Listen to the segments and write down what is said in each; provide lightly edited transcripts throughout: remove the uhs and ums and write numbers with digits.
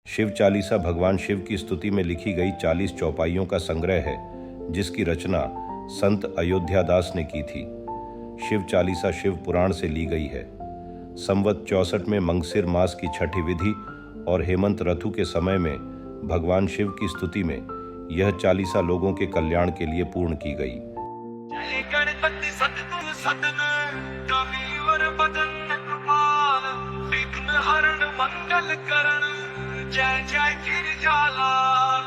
शिव चालीसा भगवान शिव की स्तुति में लिखी गई 40 चौपाइयों का संग्रह है, जिसकी रचना संत अयोध्यादास ने की थी। शिव चालीसा शिव पुराण से ली गई है। संवत 64 में मंगसिर मास की छठी विधि और हेमंत ऋतु के समय में भगवान शिव की स्तुति में यह चालीसा लोगों के कल्याण के लिए पूर्ण की गई। जय गणपति सतगुरु सदन कविवर बदन कृपाल विघ्न हरण मंगल करण जय जय गिरिजालाल।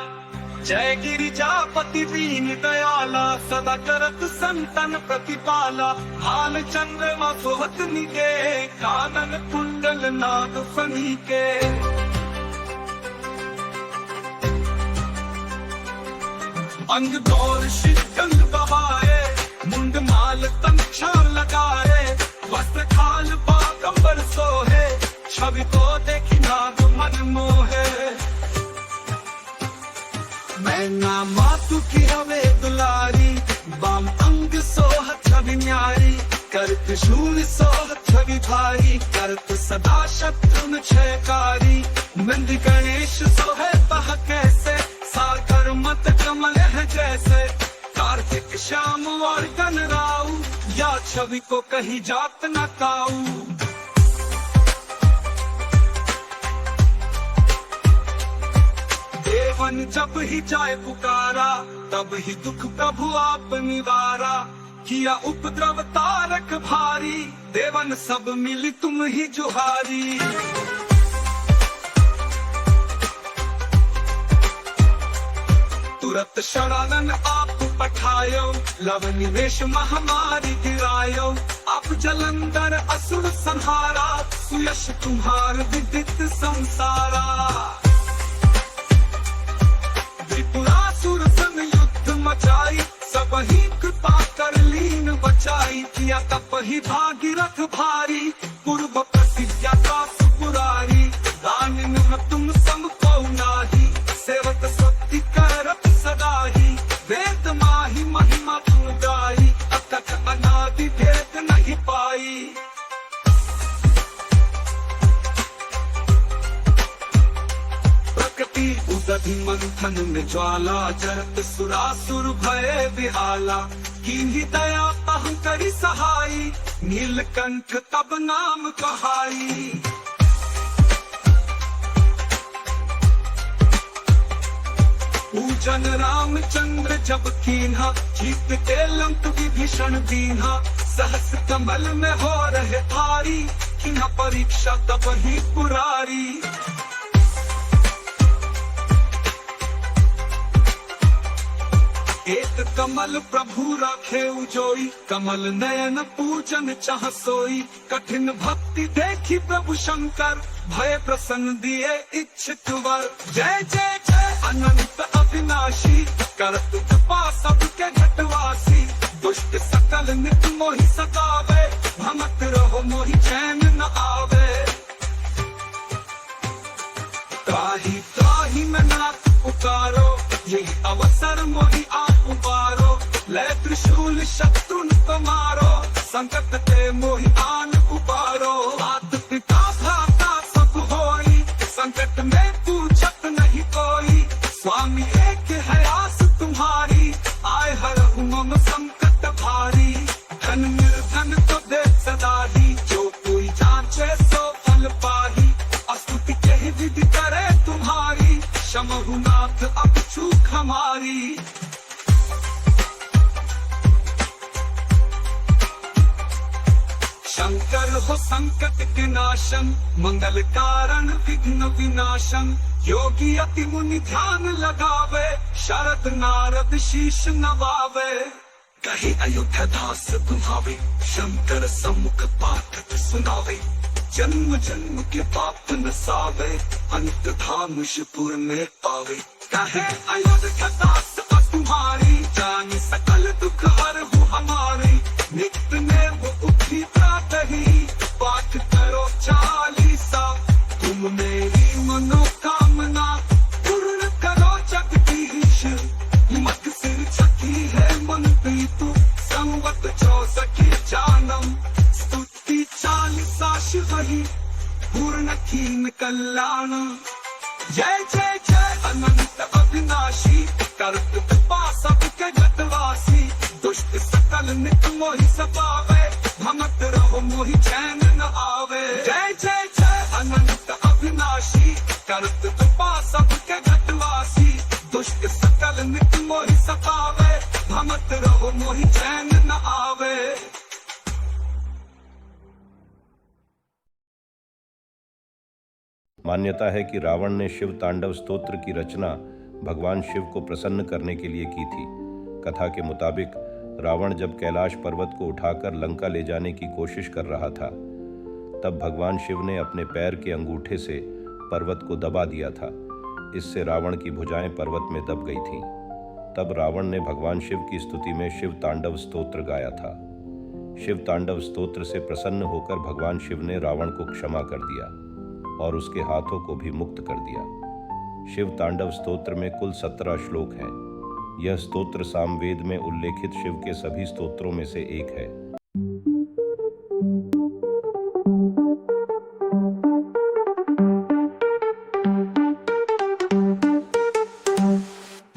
जय गिरिजापति दीन दयाला सदा करत संतन प्रतिपाला। हाल चंद्रमा सोहत निके कानन कुंडल नाद फनी के। अंग गौर शीतल बहाए मुंड माल तंक्षा लगाए। वस्त्र खाल बागंबर सोहे छवि को देखी नाग मन मोहे। मैना मातु की हवे दुलारी बाम अंग सोह छवि न्यारी। कर त्रिशूल सोह छवि भारी करत सदा शत्रु क्षयकारी। नंद गणेश सोहे बह कैसे सागर मत कमल है जैसे। कार्तिक श्याम और गणराऊ या छवि को कहीं जात न काऊ। देवन जब ही जाए पुकारा तब ही दुख प्रभु आप निवारा। किया उपद्रव तारक भारी देवन सब मिली तुम ही जुहारी। तुरत शरणन आप पठायो लव निवेश महामारी गिरायो। आप जलंधर असुर संहारा सुयश तुम्हार विदित संसारा। त्रिपुरासुर संग युद्ध मचाई सब ही कृपा कर लीन बचाई। किया तप ही भागीरथ भारी पूर्व प्रतिज्ञा का सुपुरारी। दान में तुम सम को नाही सेवक शक्ति करत सदा ही। वेद माही महिमा तुम गाई अतक अनादि भेद नहीं पाई। प्रकृति उदधि मंथन में ज्वाला जरत सुरासुर भय विहाला। कीन्ही दया तहु करी सहाई नीलकंठ तब नाम कहाई। पूजन रामचंद्र जब कीन्हा जीत के लंक विभीषण दीन्हा। सहस कमल में हो रहे थारी किन्हा परीक्षा तब ही पुरारी। एक कमल प्रभु राखे उजोई कमल नयन पूजन चाह सोई। कठिन भक्ति देखी प्रभु शंकर भय प्रसन्न दिए इच्छित वर। जय जय जय अनंत अविनाशी करत कृपा सबके घटवासी। दुष्ट सकल नित मोहि सतावे भमक रहो मोहि चैन न आवे। त्राहि त्राहि में नाथ पुकारो यही अवसर मोहि आप उबारो। ले त्रिशूल शत्रु को मारो संकट ते मोहि आन उबारो। मात पिता भ्राता सब होई संकट में पूछत नहीं कोई। स्वामी एक है आस तुम्हारी आए हरहु मम संकट भारी। धन निर्धन तो दे सदा ही जो कोई जांचे सो फल पाही। स्तुति के ही विधि करे तुम्हारी क्षमहु नाथ अब चूक हमारी। शंकर हो संकट के नाशन मंगल कारण विघ्न विनाशन। योगी अति मुनि ध्यान लगावे शरद नारद शीश नवावे। कही अयोध्या दास तुम्हारे शंकर सम्मुख पाठ सुनावे। जन्म जन्म के पाप नसावे अंत धाम शिवपुर में पावे। कहे अयोध्या दास तुम्हारी जान सकल दुख हर हो हमारी। नित्य में वो उठी प्रातः ही पाठ करो चालीसा। तुम मेरी मनोकामना पूर्ण करो जगदीश। मत सिर छकी है मन प्रीतु संवत 64 जानम। नाही पूर्ण कीन कल्याण। जय जय जय अनंत अविनाशी करत कृपा सबके गतवासी। दुष्ट सकल नित मोहि सतावे भमत रहो मोहि चैन न आवे। जय जय जय अनंत अविनाशी करत कृपा सबके गतवासी। दुष्ट सकल नित मोहि सतावे भमत रहो मोहि चैन न आवे। मान्यता है कि रावण ने शिव तांडव स्तोत्र की रचना भगवान शिव को प्रसन्न करने के लिए की थी। कथा के मुताबिक रावण जब कैलाश पर्वत को उठाकर लंका ले जाने की कोशिश कर रहा था, तब भगवान शिव ने अपने पैर के अंगूठे से पर्वत को दबा दिया था। इससे रावण की भुजाएं पर्वत में दब गई थीं। तब रावण ने भगवान शिव की स्तुति में शिव तांडव स्तोत्र गाया था। शिव तांडव स्तोत्र से प्रसन्न होकर भगवान शिव ने रावण को क्षमा कर दिया और उसके हाथों को भी मुक्त कर दिया। शिव तांडव स्तोत्र में कुल 17 श्लोक हैं। यह स्तोत्र सामवेद में उल्लेखित शिव के सभी स्तोत्रों में से एक है।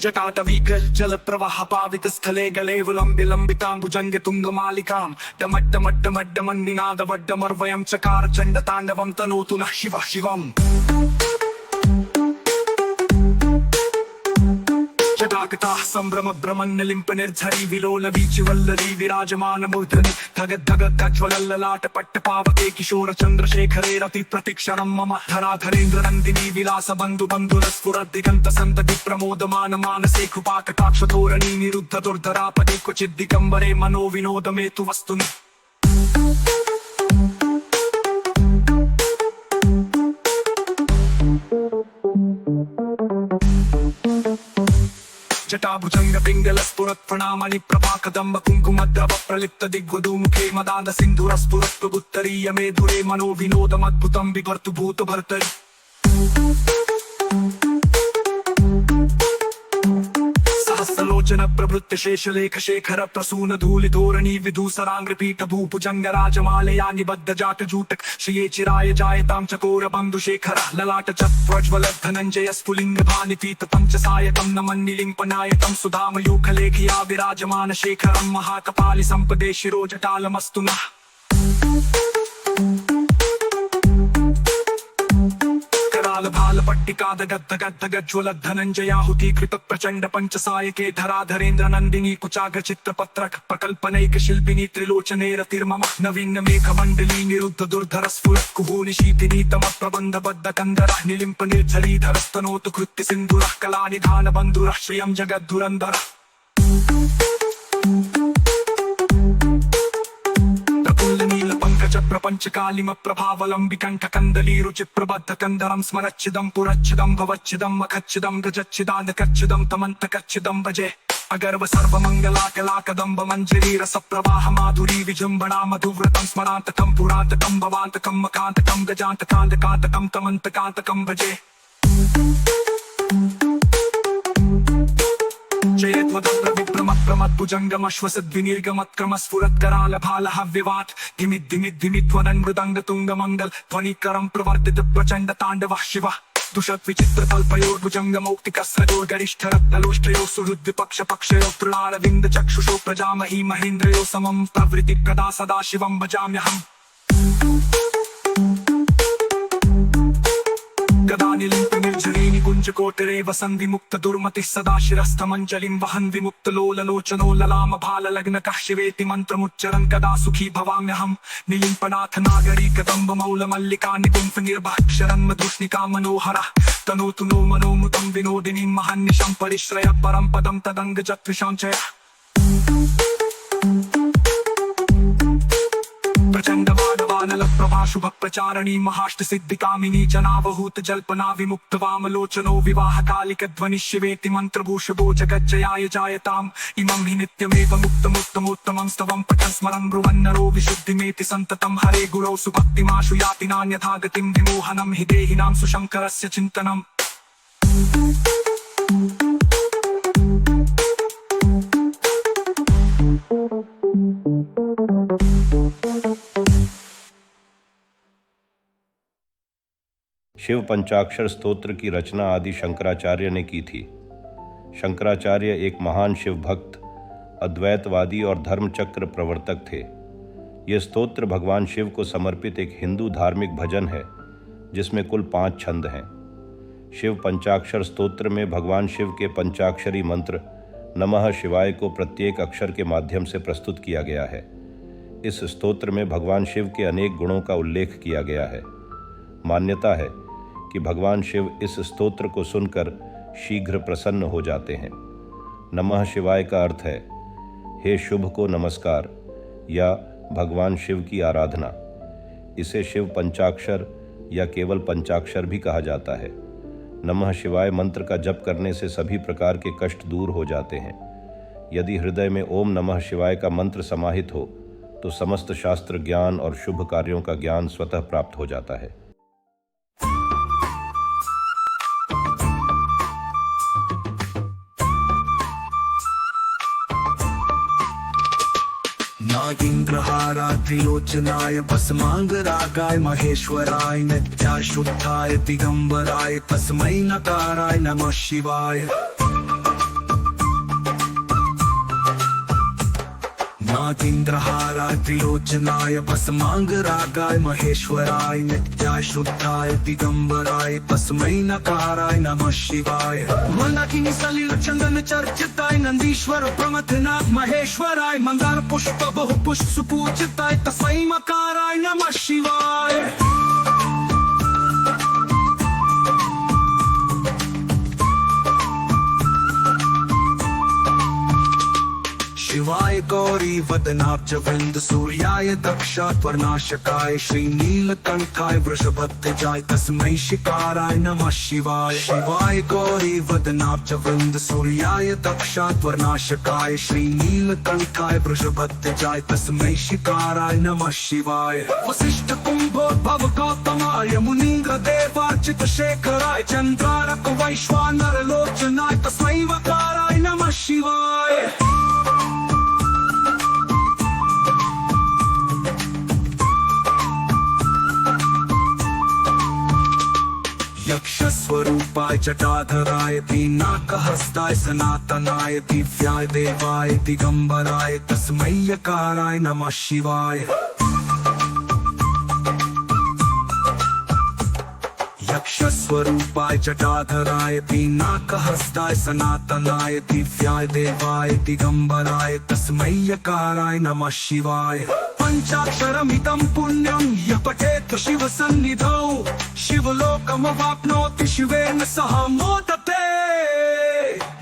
जटाटवीक जल प्रवाह पावित स्थले गले विलंबि लंबितां भुजंग तुंगमालिकां डमड्डमड्डमड्डमन्निनाद वड्डमर्वयं चकार चंड तांडवं तनोतु नः शिवः शिवम्। जटाकटाः संभ्रम भ्रमन्नलिम्प निर्झरी विलोल वीचिवल्लरी विराजमान मूर्धनि धगद् धगद् गज्ज्वलल्ललाट पट्टपावके किशोर चंद्रशेखरे रति प्रतिक्षणं मम धराधरेन्द्र नन्दिनी विलास बन्धु बन्धुरस्फुरद्दिगन्त सन्तति प्रमोदमान मानसे कृपाकटाक्ष धोरणी निरुद्ध दुर्धरापदे क्वचिद् दिगम्बरे मनो विनोद मे तु वस्तुनि। जटाभुजंग पिंगल स्फुरत् प्रणामणि प्रभा कदम्ब कुंकुमद्रव प्रलिप्त दिग्वधूमुखे मदाद सिंधुर स्फुरत् प्रबुत्तरीय मेधुरे मनो विनोदमद्भुतं बिभर्तु भूत भर्तरि। सहस्रलोचन प्रभृत्य शेषलेख शेखर प्रसून धूलि धोरणी विधूसरांग्रपीठ भूभुजंग राजमालया निबद्ध जाट जूटक श्रिये चिराय जायतां चकोर बंधु शेखर ललाट चत्वज्वल धनंजय स्फुलिंग भानिपीत पंच सायकं नमन्निलिंपनायकं सुधाम यूखलेखिया विराजमान शेखरं महाकपालि संपदे शिरो जटालमस्तु नः। भाल पट्टिका दगद् धनंजयाहुति कृत प्रचंड पंच सायके धराधरेन्द्र नंदिनी कुचाग्र चित्रपत्रक प्रकल्पनैक शिल्पिनी त्रिलोचने रतिर्मम नवीन मेघ मंडली निरुद्ध दुर्धर स्फुरत् कुहूनि शीतिनी तम प्रबंध बद्ध कंदरः निलिम्प निर्झरीधर स्तनोतु कृत्य सिंधुरः कला निधान बंधुरः श्रियं जगद्धुरंधरः। प्रपंच कालिम प्रभावलंबि कंठ कंदली रुचि प्रबद्ध कंदरं स्मरच्छिदं पुरच्छिदं भवच्छिदं मखच्छिदं गजच्छिदाद कच्छिदं तमंत कच्छिदं भजे। अगर्व सर्वमंगला कला कदंब मंजरी रस प्रवाह माधुरी विजृंभणा मधुव्रतं स्मरांतकं पुरांतकं भवांतकं मकांतकं गजांतकांतकांतकं तमंतकांतकं भजे। जयत्वदप्रविप्रमप्रमद्भुजङ्गमश्वसद्विनिर्गमत्क्रमस्फुरत्करालभालः धिमिद्धिमिद्धिमिध्वनन् ध्वनिकरं प्रवर्तित प्रचण्ड ताण्डवः शिवः। दुषद्विचित्रतल्पयोर्भुजङ्गमौक्तिकस्रजोर्गरिष्ठरत्नलोष्टयोः सुहृद्विपक्षपक्षयोः तृणारविन्दचक्षुषो प्रजामही महेन्द्रयो समं प्रवृत्तिप्रदा सदा शिवं भजाम्यहम्। गदानिलिम्प निर्झरीनि कुञ्जकोटरे वसन् विमुक्त दुर्मतिः सदा शिरस्थमञ्जलिं वहन् विमुक्त लोललोचनो ललाम भाललग्नकः शिवेति मन्त्रमुच्चरन् कदा सुखी भवाम्यहम्। निलिम्पनाथ नागरी कदम्ब मौल मल्लिका निकुम्भ निर्भक्षरन् मधुष्णिका मनोहरः तनोतु नो मनोमुतं विनोदिनीं महन्निशं परिश्रय परं पदं तदङ्गजत्विषां च। प्रचंड वानल प्रभा शुभ प्रचारणी महाष्ट सिद्धिकामिनी जनावहूत जल्पना विमुक्त वामलोचनो विवाह कालिक ध्वनि शिवेति मंत्रभूषभो जगज्जयाय जायताम्। इमं हि नित्यमेव मुक्तमुत्तमोत्तमं स्तवं पठन् स्मरन् ब्रुवन्नरो विशुद्धिमेति सन्ततं हरे गुरौ सुभक्तिमाशु याति नान्यथा गतिं विमोहनं हि देहिनां सुशङ्करस्य चिन्तनम्। शिव पंचाक्षर स्तोत्र की रचना आदि शंकराचार्य ने की थी। शंकराचार्य एक महान शिव भक्त, अद्वैतवादी और धर्मचक्र प्रवर्तक थे। ये स्तोत्र भगवान शिव को समर्पित एक हिंदू धार्मिक भजन है जिसमें कुल 5 छंद हैं। शिव पंचाक्षर स्तोत्र में भगवान शिव के पंचाक्षरी मंत्र नमः शिवाय को प्रत्येक अक्षर के माध्यम से प्रस्तुत किया गया है। इस स्तोत्र में भगवान शिव के अनेक गुणों का उल्लेख किया गया है। मान्यता है कि भगवान शिव इस स्तोत्र को सुनकर शीघ्र प्रसन्न हो जाते हैं। नमः शिवाय का अर्थ है हे शुभ को नमस्कार या भगवान शिव की आराधना। इसे शिव पंचाक्षर या केवल पंचाक्षर भी कहा जाता है। नमः शिवाय मंत्र का जप करने से सभी प्रकार के कष्ट दूर हो जाते हैं। यदि हृदय में ओम नमः शिवाय का मंत्र समाहित हो तो समस्त शास्त्र ज्ञान और शुभ कार्यों का ज्ञान स्वतः प्राप्त हो जाता है। नागेन्द्रहाराय त्रिलोचनाय भस्मांगरागाय महेश्वराय नित्याशुद्धाय दिगंबराय तस्मै नकाराय नमः शिवाय। नागेन्द्रहाराय त्रिलोचनाय भस्मांगरागाय महेश्वराय नित्याशुद्धाय दिगंबराय तस्मै नकाराय नमः शिवाय। मंदाकिनी सलिल चंदन चर्चिताय नंदीश्वर प्रमथनाथ महेश्वराय मंदार पुष्प बहु पुष्प सुपूजिताय तस्मै नकाराय नमः शिवाय। शिवाय गौरी वदनाब्ज वृंद सूर्याय दक्षात्वर्नाशकाय श्रीनीलकंठाय वृषभध्वजाय तस्मै शिकाराय नमः शिवाय। शिवाय गौरी वदनाब्ज वृंद सूर्याय दक्षात्वर्नाशकाय श्रीनीलकंठाय वृषभध्वजाय तस्मै शिकाराय नमः शिवाय। वसिष्ठ कुंभोद्भव गौतमाय मुनीन्द्र देवार्चित शेखराय चंद्रारक वैश्वानर लोचनाय तस्मै वकाराय नमः शिवाय। यक्षस्वरूपाय जटाधराय पीनाकहस्ताय सनातनाय दिव्याय देवाय दिगंबराय तस्मै यकाराय नमः शिवाय। यक्षस्वरूपाय जटाधराय पीनाकहस्ताय सनातनाय दिव्याय देवाय दिगंबराय तस्मै यकाराय नमः शिवाय। पंचाक्षरमिदं पुण्यं यः पठेत् शिवसन्निधौ शिवलोकमवाप्नोति शिवेन सह मोदते।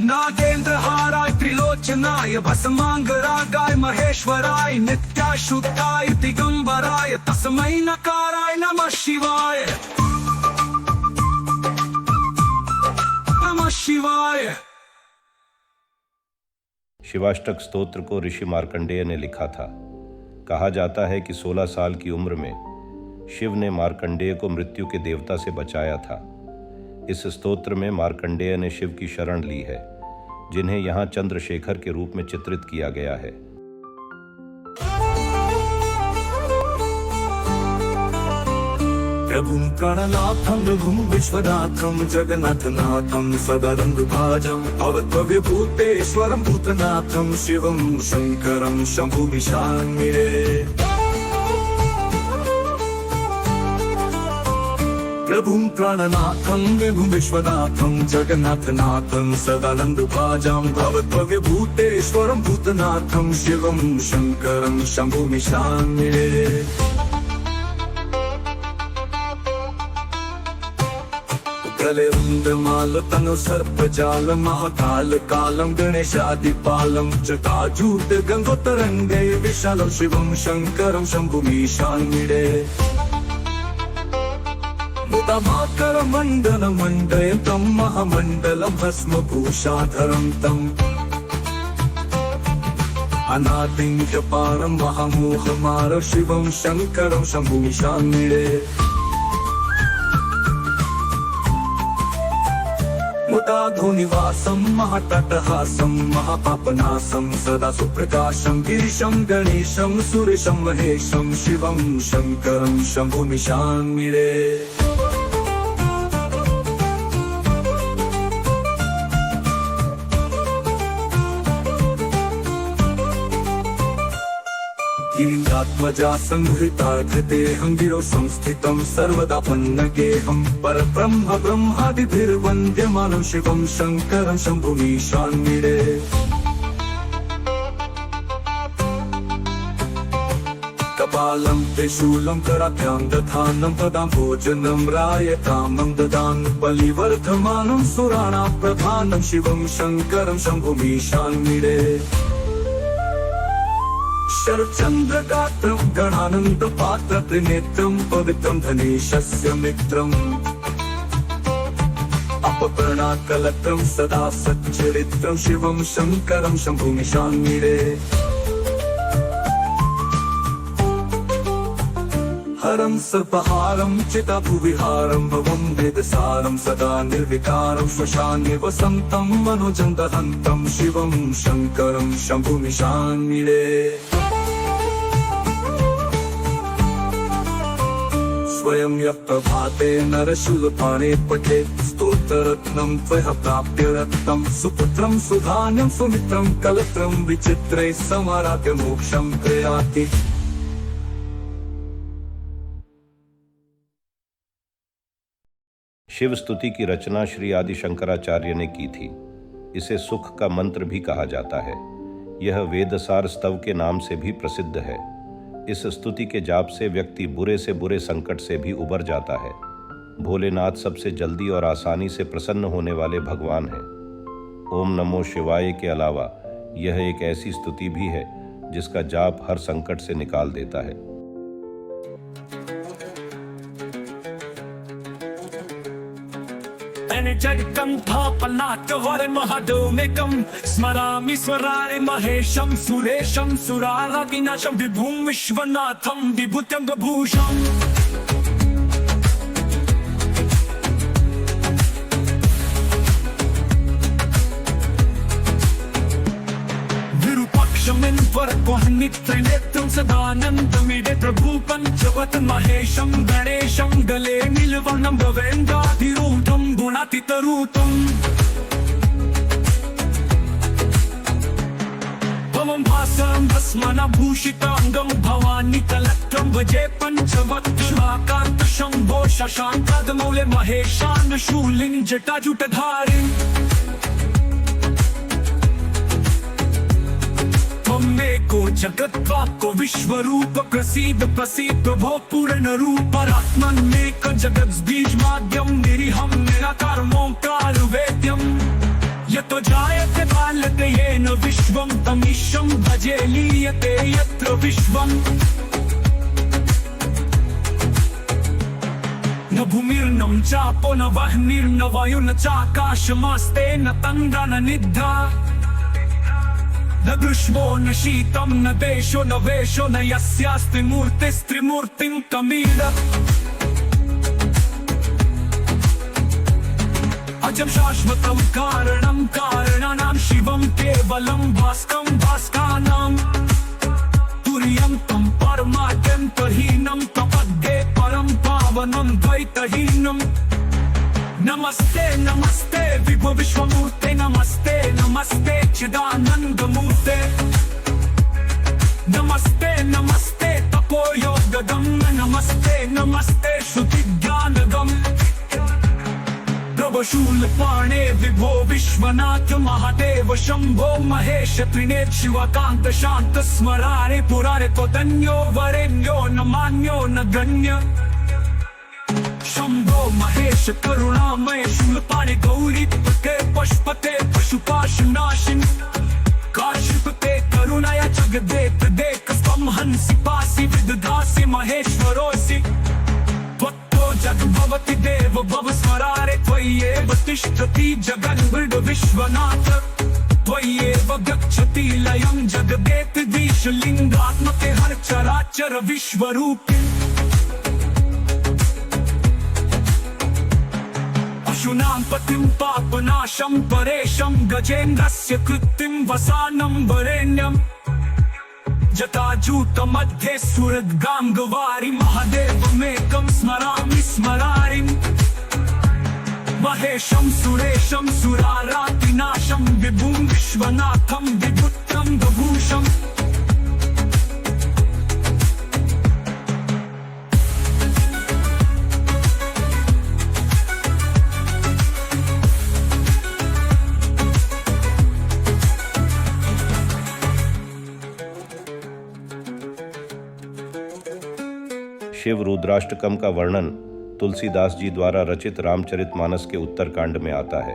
नागेन्द्रहाराय त्रिलोचनाय भस्मांगरागाय महेश्वराय नित्याशुद्धाय दिगंबराय तस्मै नकाराय नमः शिवाय। नमः शिवाय। शिवाष्टक स्तोत्र को ऋषि मार्कंडेय ने लिखा था। कहा जाता है कि 16 साल की उम्र में शिव ने मार्कंडेय को मृत्यु के देवता से बचाया था। इस स्तोत्र में मार्कंडेय ने शिव की शरण ली है, जिन्हें यहाँ चंद्रशेखर के रूप में चित्रित किया गया है। प्रभुं प्रणनाथं प्रभुं विश्वनाथं जगन्नाथनाथं सदानन्दभाजं अवद्भव्यभूतेश्वरं भूतनाथं शिवं शङ्करं शम्भुमिशान्मिरे। प्रभुं प्राणनाथं विभुं विश्वनाथं जगन्नाथनाथं सदानन्दभाजं अवद्भव्यभूतेश्वरं भूतनाथं शिवं शङ्करं शम्भुमिशान्मिरे। प्रलयन्दमालतनु सर्पजाल महाकाल कालं गणेशादिपालं जटाजूट गंगोत्तरंगे विशालं शिवं शंकरं शंभुमीशान्मिरे। मुदमाकर मंडल मंडयतं महामंडलं भस्मभूषाधरं तम् अनादिं च पारं महामोहमार शिवं शंकरं शंभुमीशान्मिरे। मुदाधुनिवासं महातटहासं महापापनाशं सदा सुप्रकाशं गिरीशं गणेशं सुरेशं महेशं शिवं शंकरं शंभुमीशान्मिरे। गङ्गात्मजा संहृता धृतेऽहं गिरौ संस्थितं सर्वदा पन्नगेऽहं परब्रह्म ब्रह्मादिभिर्वन्द्यमानं शिवं शङ्करं शम्भुमीशान्निरे कपालं त्रिशूलं कराभ्यां दधानं तदा भोजनं रायतामं ददान् बलिवर्धमानं सुराणां प्रधानं शिवं शङ्करं शम्भुमीशान्निरे शरच्चन्द्रगात्रं गणानन्दपात्रत्रिनेत्रं पवित्रं धनेशस्य मित्रम् अपकर्णाकलत्रं सदा सच्चरित्रं शिवं शङ्करं शम्भुमीशान्निरे हरं सर्पहारं चिताभुविहारं भवं वेदसारं सदा निर्विकारं श्मशाने वसन्तं मनोजं दहन्तं शिवं शङ्करं शम्भुमीशान्निरे स्वयं यः प्रभाते नरशूलपाणे पठेत् स्तोत्ररत्नं त्वया प्राप्य रत्नं सुपुत्रं सुधान्यं सुमित्रं कलत्रं विचित्रैः समाराध्य मोक्षं प्रयाति। शिव स्तुति की रचना श्री आदि शंकराचार्य ने की थी। इसे सुख का मंत्र भी कहा जाता है। यह वेदसार स्तव के नाम से भी प्रसिद्ध है। इस स्तुति के जाप से व्यक्ति बुरे से बुरे संकट से भी उबर जाता है। भोलेनाथ सबसे जल्दी और आसानी से प्रसन्न होने वाले भगवान हैं। ओम नमो शिवाय के अलावा यह एक ऐसी स्तुति भी है जिसका जाप हर संकट से निकाल देता है। जगतं थापनाथवरं महाडोमेकं स्मरामि स्मरामि महेशं सुरेशं सुराराविनाशं विभुं विश्वनाथं विभूतं विभूषम् त्रिनेत्रं सदानन्दमिदे प्रभु पञ्चवत् महेशं गणेशं गले नीलवर्णं भवेन्द्राधिरूढं गुणातीतरूपम् भवं भासं भस्मनाभूषिताङ्गं भवानी कलत्रं भजे पञ्चवत् शुभाकान्त शम्भो शशाङ्कादमौले महेशान् शूलिं जटाजुटधारिम् को जगद्वाको विश्वरूप प्रसीद प्रसीद भो पूर्ण रूप आत्मन्मेक जगद्बीज माध्यम निरीहं निराकार मोंकार वेद्यम यतो जायते बालते येन विश्वं तमीशं भजे लीयते यत्र विश्वं न भूमिर्न चापो न वह्निर्न वायुर्न चाकाशमस्ते न तन्द्रा न निद्रा न ग्रीष्मो न शीतं न देशो न वेशो न यस्यास्ति मूर्तिस्त्रिमूर्तिं तमीर अजं शाश्वतं कारणं कारणानां शिवं केवलं भास्कं भास्कानां तुर्यं तं परमाद्यन्तहीनं तपद्ये परं पावनं द्वैतहीनं नमस्ते नमस्ते विभो विश्वमूर्ते नमस्ते नमस्ते चिदानंदमूर्ते नमस्ते नमस्ते तपोयोगदं नमस्ते नमस्ते श्रुतिज्ञानदम् प्रभशूलपाणे विभो विश्वनाथ महादेव शंभो महेश त्रिनेत्र शिवकांत शांत स्मरारे पुरारे त्वदन्यो वरेण्यो न मान्यो न गण्य शंभो महेश करुणामय शूलपाणे गौरी पते पशुपते पशुपाशनाशिन काशिपते करुणाया जगदेत देकस्त्वं हंसि पासि विदधासि महेश्वरोऽसि त्वत्तो जगद्भवति देव भव स्मरारे त्वय्येव तिष्ठति जगन्मृड विश्वनाथ त्वय्येव गच्छति लयं जगदेतदीश लिंगात्मके हर चराचर विश्वरूपे पशूनां पतिं पापनाशं परेशं गजेन्द्रस्य कृत्तिं वसानं वरेण्यं जटाजूटमध्ये सुरद्गाङ्गवारि महादेवमेकं स्मरामि स्मरारिम् महेशं सुरेशं सुरारातिनाशं विभुं विश्वनाथं विभुतं विभूषम् शिव रुद्राष्टकम का वर्णन तुलसीदास जी द्वारा रचित रामचरितमानस के उत्तरकांड में आता है।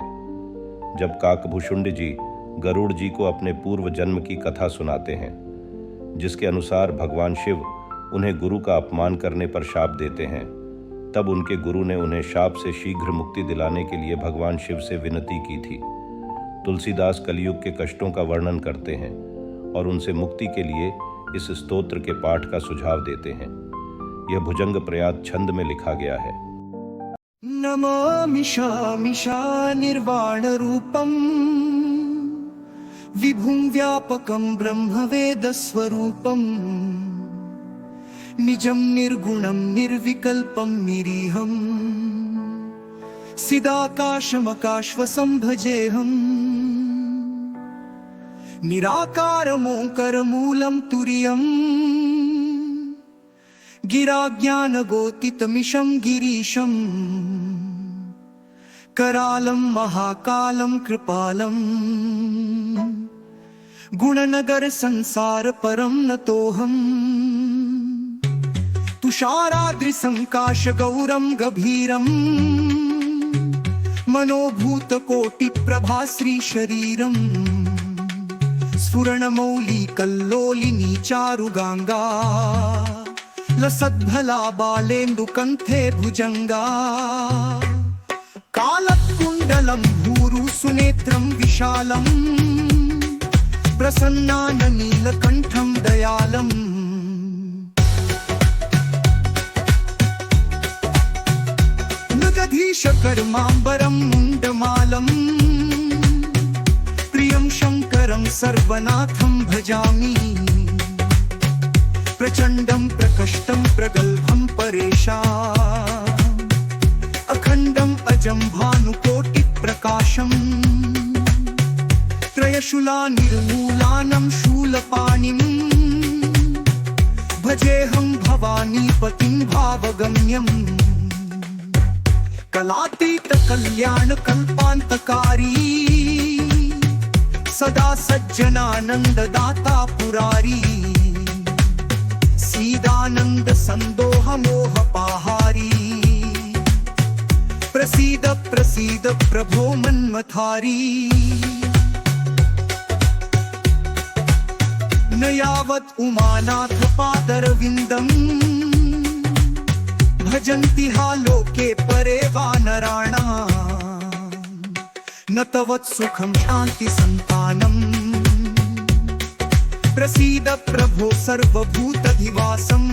जब काकभूषुंड जी गरुड़ जी को अपने पूर्व जन्म की कथा सुनाते हैं, जिसके अनुसार भगवान शिव उन्हें गुरु का अपमान करने पर शाप देते हैं, तब उनके गुरु ने उन्हें शाप से शीघ्र मुक्ति दिलाने के लिए भगवान शिव से विनती की थी। तुलसीदास कलयुग के कष्टों का वर्णन करते हैं और उनसे मुक्ति के लिए इस स्तोत्र के पाठ का सुझाव देते हैं। यह भुजंग प्रयात छंद में लिखा गया है। नमामि शामिशा निर्वाण रूपम विभुं व्यापकं ब्रह्मवेद स्वरूपम निजं निर्गुणं निर्विकल्पं निरीहं सिदाकाशमकाश्वसं भजेऽहम् निराकारमोङ्करमूलं तुर्यम् गिराज्ञानगोतितमिशं गिरीशम् करालं महाकालं कृपालं गुणनगर संसार परं नतोऽहम् तुषाराद्रिसंकाश गौरं गभीरं मनोभूतकोटिप्रभाश्री शरीरं स्फुरणमौली कल्लोलिनी चारुगांगा लसद्भला बालेन्दुकंठे भुजंगा कालकुंडलं भूरु सुनेत्रं विशालं प्रसन्नाननीलकंठं दयालम् नगधीशकर्माम्बरं मुण्डमालं प्रियं शङ्करं सर्वनाथं भजामि प्रचण्डं प्रकष्टं प्रगल्भं परेशाम् अखण्डम् अजं भानुकोटिप्रकाशम् त्रयशूलानिर्मूलानं शूलपाणिं भजेऽहं भवानीपतिं भावगम्यम् कलातीतकल्याणकल्पान्तकारी सदा सज्जनानन्ददाता पुरारी सीदानंद संदोह मोहपाहारी प्रसीद प्रसीद प्रभो मन्मथारी न यावत् उमानाथ पादरविन्दम् भजन्ति हा लोके परे वानराणाम् न तवत् सुखं शान्ति संतानम् प्रसीद प्रभो सर्वभूतधिवासम्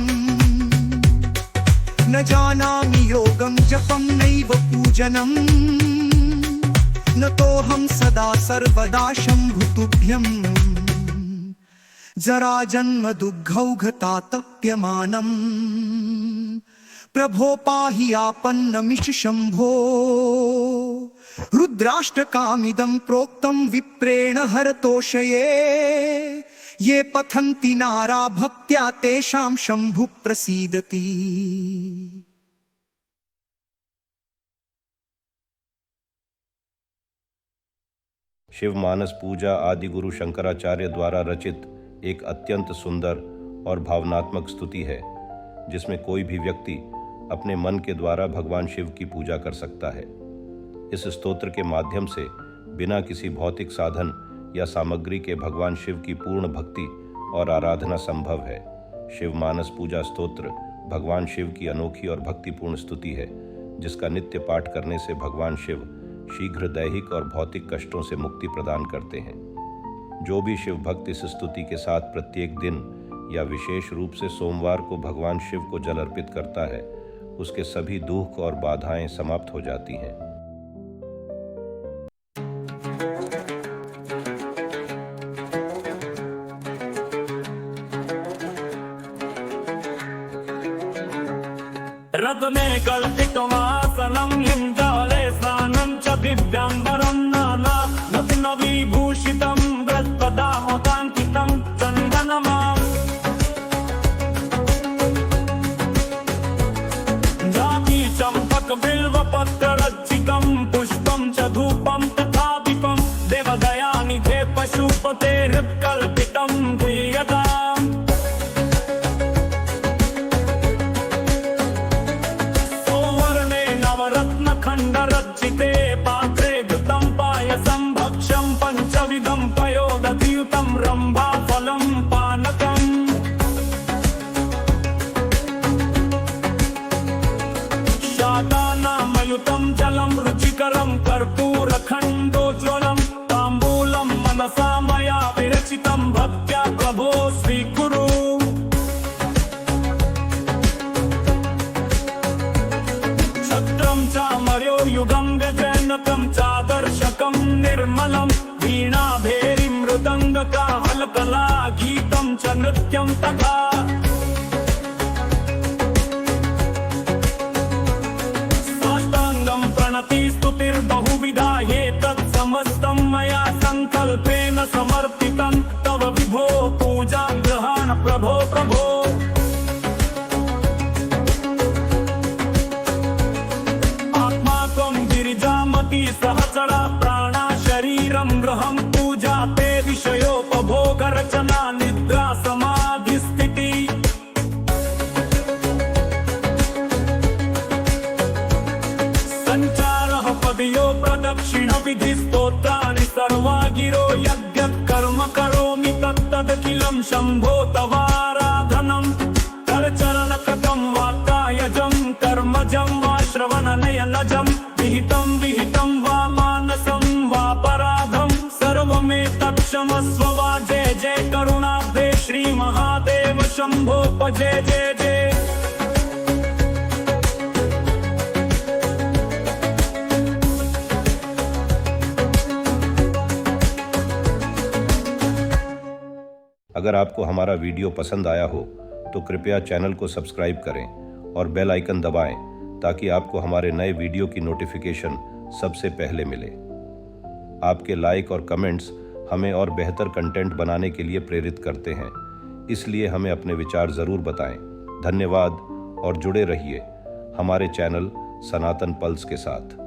न जानामि योगं जपं नैव पूजनम् न तोऽहं सदा सर्वदा शम्भुतुभ्यम् जराजन्म दुःखौघतातप्यमानम् प्रभो पाहि आपन्नमिष शम्भो रुद्राष्टकामिदं प्रोक्तं विप्रेण हरतोषये ये पठन्ति नारा भक्त्या तेषां शंभु प्रसीदति। शिव मानस पूजा आदि गुरु शंकराचार्य द्वारा रचित एक अत्यंत सुंदर और भावनात्मक स्तुति है, जिसमें कोई भी व्यक्ति अपने मन के द्वारा भगवान शिव की पूजा कर सकता है। इस स्तोत्र के माध्यम से बिना किसी भौतिक साधन या सामग्री के भगवान शिव की पूर्ण भक्ति और आराधना संभव है। शिव मानस पूजा स्तोत्र भगवान शिव की अनोखी और भक्तिपूर्ण स्तुति है, जिसका नित्य पाठ करने से भगवान शिव शीघ्र दैहिक और भौतिक कष्टों से मुक्ति प्रदान करते हैं। जो भी शिव भक्त इस स्तुति के साथ प्रत्येक दिन या विशेष रूप से सोमवार को भगवान शिव को जल अर्पित करता है, उसके सभी दुख और बाधाएं समाप्त हो जाती हैं। रत्ने कल्पितवासनं लिङ्गाले स्नानं च दिव्याम्बरं नाना नवीभूषितं वृत्तदामकान्तितं चन्दनमाम् जाति चम्पकबिल्वपत्ररचितं पुष्पं च धूपं तथा दीपं देवदयानिधे पशुपतेर्कल्पितं प्रियताम् गानं च नृत्यं तथा साष्टाङ्गं प्रणतिस्तुतिर्बहुविधा एतत् समस्तं मया सङ्कल्पेन समर्पितं तव विभो पूजां गृहाण प्रभो प्रभो आत्मा त्वं गिरिजामती सहचरा प्राणा शरीरं गृहं पूजा ते विषयोपभोगरचना निद्रा समाधिस्थिति सञ्चारः पदयो प्रदक्षिणविधिस्तोत्राणि सर्वा गिरो यद्यत्कर्म करोमि तत्तदखिलं शम्भो तवाराधनं करचरणकृतं वा कायजं कर्मजं वा श्रवणनयनजं विहितं वा मानसं वा पराधं सर्वमेतत्क्षमस्व वा जय जय करुणाब्धे श्रीमहादेव शम्भो जय जय जय। अगर आपको हमारा वीडियो पसंद आया हो तो कृपया चैनल को सब्सक्राइब करें और बेल आइकन दबाएं ताकि आपको हमारे नए वीडियो की नोटिफिकेशन सबसे पहले मिले। आपके लाइक और कमेंट्स हमें और बेहतर कंटेंट बनाने के लिए प्रेरित करते हैं, इसलिए हमें अपने विचार ज़रूर बताएं। धन्यवाद और जुड़े रहिए हमारे चैनल सनातन पल्स के साथ।